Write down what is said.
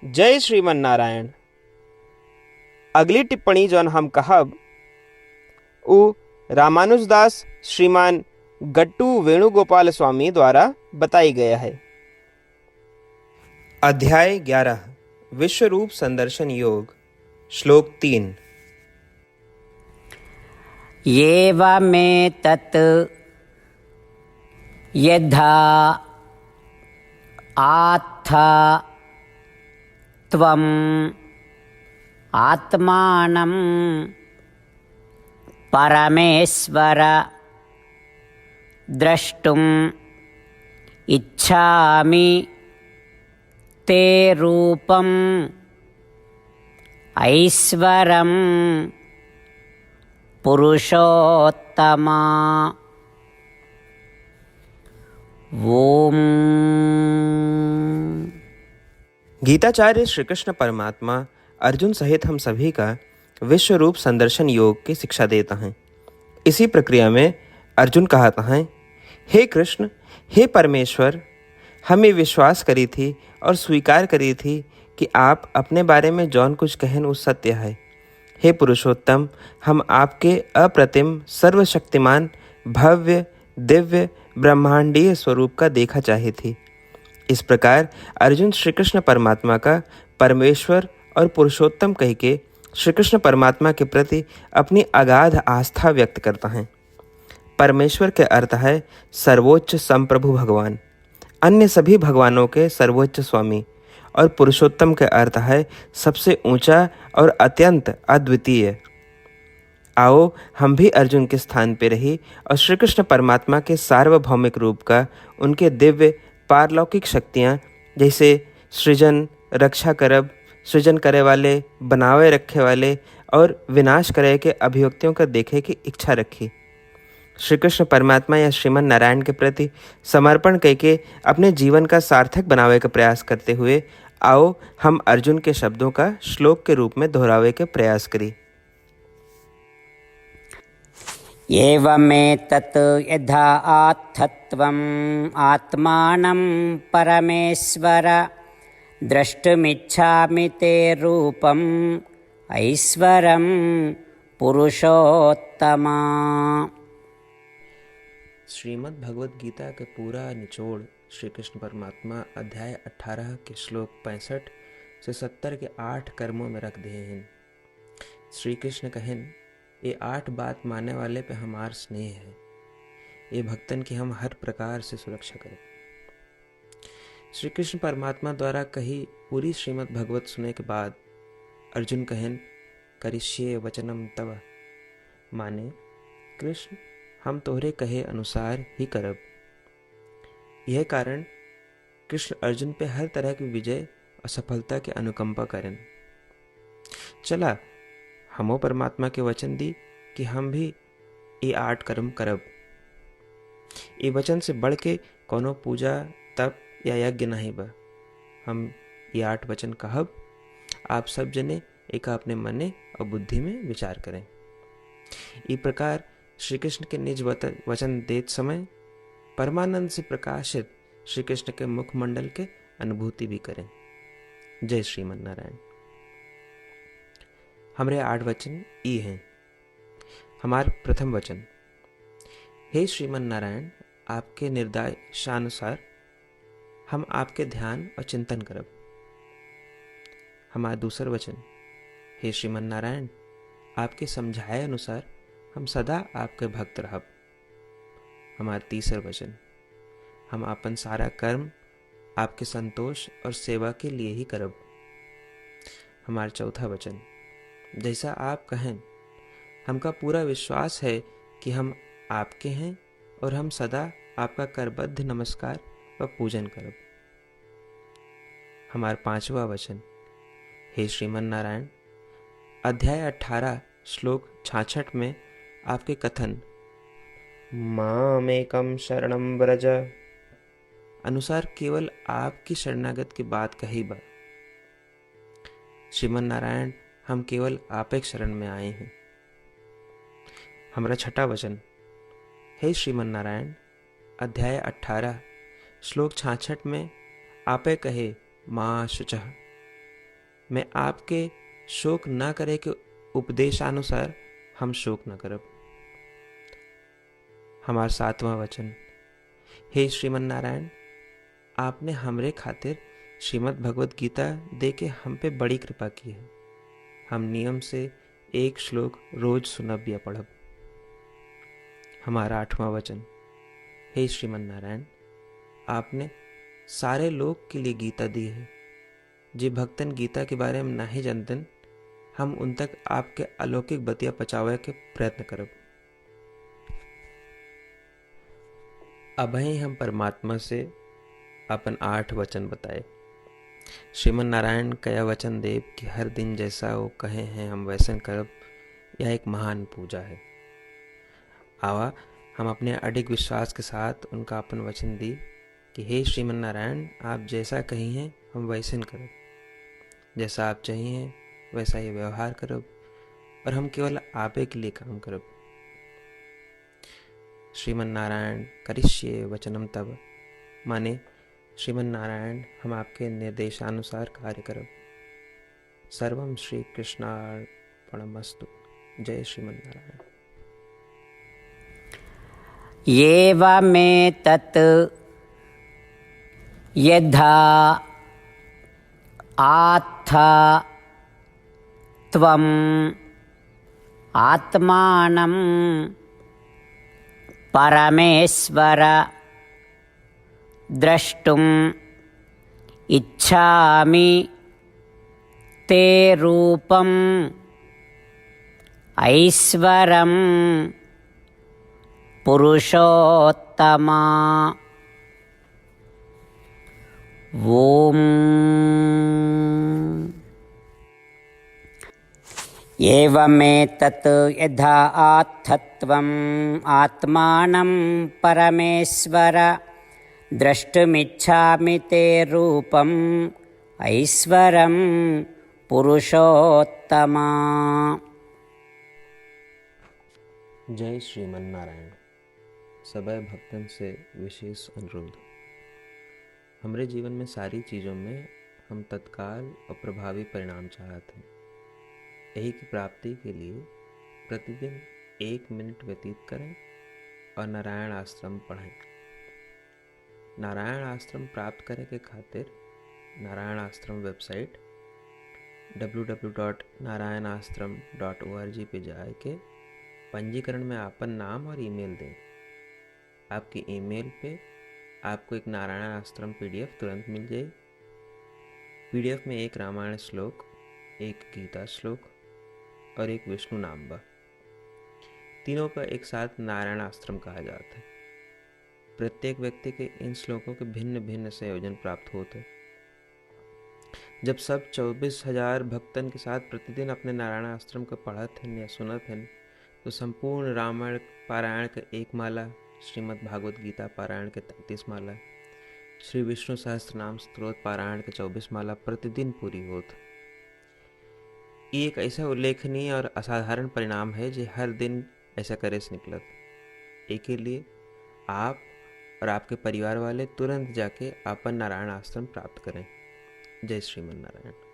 जय श्रीमन नारायण। अगली टिप्पणी जौन हम कहब उ रामानुजदास श्रीमान गट्टू वेणुगोपाल स्वामी द्वारा बताई गया है। अध्याय 11 विश्वरूप संदर्शन योग। श्लोक 3। एवमेतत् यथा आत्थ त्वम् आत्मानं परमेश्वर द्रष्टुम् इच्छामि ते रूपम् ऐश्वरं पुरुषोत्तमा। ओम। गीताचार्य श्री कृष्ण परमात्मा अर्जुन सहित हम सभी का विश्व रूप संदर्शन योग की शिक्षा देता है। इसी प्रक्रिया में अर्जुन कहता है, हे कृष्ण, हे परमेश्वर, हम ये विश्वास करी थी और स्वीकार करी थी कि आप अपने बारे में जौन कुछ कहन वो सत्य है। हे पुरुषोत्तम, हम आपके अप्रतिम सर्वशक्तिमान भव्य दिव्य ब्रह्मांडीय स्वरूप का देखा चाही थी। इस प्रकार अर्जुन श्री कृष्ण परमात्मा का परमेश्वर और पुरुषोत्तम कह के श्री कृष्ण परमात्मा के प्रति अपनी अगाध आस्था व्यक्त करता है। परमेश्वर के अर्थ है सर्वोच्च संप्रभु भगवान, अन्य सभी भगवानों के सर्वोच्च स्वामी, और पुरुषोत्तम के अर्थ है सबसे ऊंचा और अत्यंत अद्वितीय। आओ हम भी अर्जुन के स्थान पर रही और श्री कृष्ण परमात्मा के सार्वभौमिक रूप का, उनके दिव्य पारलौकिक शक्तियाँ जैसे सृजन, रक्षा करब, सृजन करे वाले, बनावे रखे वाले और विनाश करे के अभिव्यक्तियों का देखे की इच्छा रखी। श्री कृष्ण परमात्मा या श्रीमन नारायण के प्रति समर्पण करके अपने जीवन का सार्थक बनावे का प्रयास करते हुए आओ हम अर्जुन के शब्दों का श्लोक के रूप में दोहरावे के प्रयास करें। एवमेतत् यथा आत्थत्वम् आत्मानं परमेश्वर द्रष्टुमिच्छामि ते रूपम् ऐश्वरं पुरुषोत्तमा। श्रीमद् भगवद गीता का पूरा निचोड़ श्री कृष्ण परमात्मा अध्याय 18 के श्लोक 65 से 70 के 8 कर्मों में रख दिए हैं। श्री कृष्ण कहें, ये 8 बात मानने वाले पे हमार स्नेह है, ये भक्तन की हम हर प्रकार से सुरक्षा करें। श्री कृष्ण परमात्मा द्वारा कही पूरी श्रीमद् भगवत सुनने के बाद अर्जुन कहें, करिष्ये वचनम तव, माने कृष्ण हम तोहरे कहे अनुसार ही करब। यह कारण कृष्ण अर्जुन पे हर तरह की विजय और सफलता के अनुकंपा करें। चला हमो परमात्मा के वचन दी कि हम भी ये 8 कर्म करब। ये वचन से बढ़ के कोनो पूजा तप या यज्ञ नहीं बा। हम ये 8 वचन कहब, आप सब जने एक अपने मने और बुद्धि में विचार करें। इस प्रकार श्री कृष्ण के निज वचन देत समय परमानंद से प्रकाशित श्री कृष्ण के मुखमंडल के अनुभूति भी करें। जय श्रीमन नारायण। हमारे 8 वचन ई हैं। हमार प्रथम वचन, हे श्रीमन नारायण, आपके निर्देशानुसार हम आपके ध्यान और चिंतन करब। हमारा दूसर वचन, हे श्रीमन नारायण, आपके समझाए अनुसार हम सदा आपके भक्त रहब। हमारा तीसर वचन, हम अपन सारा कर्म आपके संतोष और सेवा के लिए ही करब। हमारा चौथा वचन, जैसा आप कहें, हमका पूरा विश्वास है कि हम आपके हैं और हम सदा आपका करबद्ध नमस्कार व पूजन करब। हमारा 5वां वचन, हे श्रीमन नारायण, अध्याय 18 श्लोक 66 में आपके कथन मामेकं शरणं व्रज अनुसार केवल आपकी शरणागत की बात कही बा। श्रीमन नारायण, हम केवल आप एक शरण में आए हैं। हमारा 6वां वचन, हे श्रीमन नारायण, अध्याय 18 श्लोक 66 में आपे कहे माँ शुचः मैं आपके शोक न करे के उपदेशानुसार हम शोक न करब। हमार 7वां वचन। हे श्रीमन नारायण, आपने हमरे खातिर श्रीमद् भगवत गीता दे के हम पे बड़ी कृपा की है। हम नियम से एक श्लोक रोज सुनब या पढ़ब। हमारा 8वां वचन। हे श्रीमन नारायण, आपने सारे लोग के लिए गीता दी है। जे भक्तन गीता के बारे में नहीं जानतन, हम उन तक आपके अलौकिक बतिया पहुंचावे के प्रयत्न करब। अभय हम परमात्मा से अपन 8 वचन बताए। श्रीमन नारायण कया वचन देव कि हर दिन जैसा वो कहे हैं हम वैसन करब, यह एक महान पूजा है। आवा हम अपने अडिग विश्वास के साथ उनका अपन वचन दी कि हे श्रीमन नारायण, आप जैसा कही हैं हम वैसन करब, जैसा आप चाहिए वैसा ये व्यवहार करब, और हम केवल आपे के लिए काम करब। श्रीमन नारायण करिष्ये वचनम तब, माने श्रीमन नारायण हम आपके निर्देशानुसार कार्य करब। सर्वम श्री कृष्णार्पणमस्तु। जय श्रीमन नारायण। एवमेतत् यथा आत्थ त्वम् आत्मानं परमेश्वर द्रष्टुम् इच्छामि ते रूपम् ऐश्वरं पुरुषोत्तमा। ओम एवमेतत् यथा आत्थत्वम् आत्मानं परमेश्वर द्रष्टुमिच्छामि ते रूपम् ऐश्वरं पुरुषोत्तमा। जय श्रीमन नारायण। सबै भक्तन से विशेष अनुरोध। हमरे जीवन में सारी चीज़ों में हम तत्काल और प्रभावी परिणाम चाहते हैं। यही की प्राप्ति के लिए प्रतिदिन 1 मिनट व्यतीत करें और नारायण आश्रम पढ़ें। नारायण आश्रम प्राप्त करे के खातिर नारायण आश्रम वेबसाइट www.narayanashram.org पे जाए के पंजीकरण में आपन नाम और ईमेल दें। आपकी ईमेल पे आपको एक नारायण आश्रम PDF तुरंत मिल जाए। PDF में एक रामायण श्लोक, एक गीता श्लोक और एक विष्णु नाम बा। तीनों का एक साथ नारायण आश्रम कहा जाता है। प्रत्येक व्यक्ति के इन श्लोकों के भिन्न भिन्न संयोजन प्राप्त होते। जब सब 24,000 भक्तन के साथ प्रतिदिन अपने नारायण आश्रम को पढ़त हैं या सुनत हैं, तो संपूर्ण रामायण पारायण के 1 माला, श्रीमद् भागवत गीता पारायण के 33 माला, श्री विष्णु सहस्त्रनाम स्तोत्र पारायण के 24 माला प्रतिदिन पूरी होत। ये एक ऐसा उल्लेखनीय और असाधारण परिणाम है जो हर दिन ऐसा करे से निकलत। एक के लिए आप और आपके परिवार वाले तुरंत जाके अपन नारायण आश्रम प्राप्त करें। जय श्रीमन नारायण।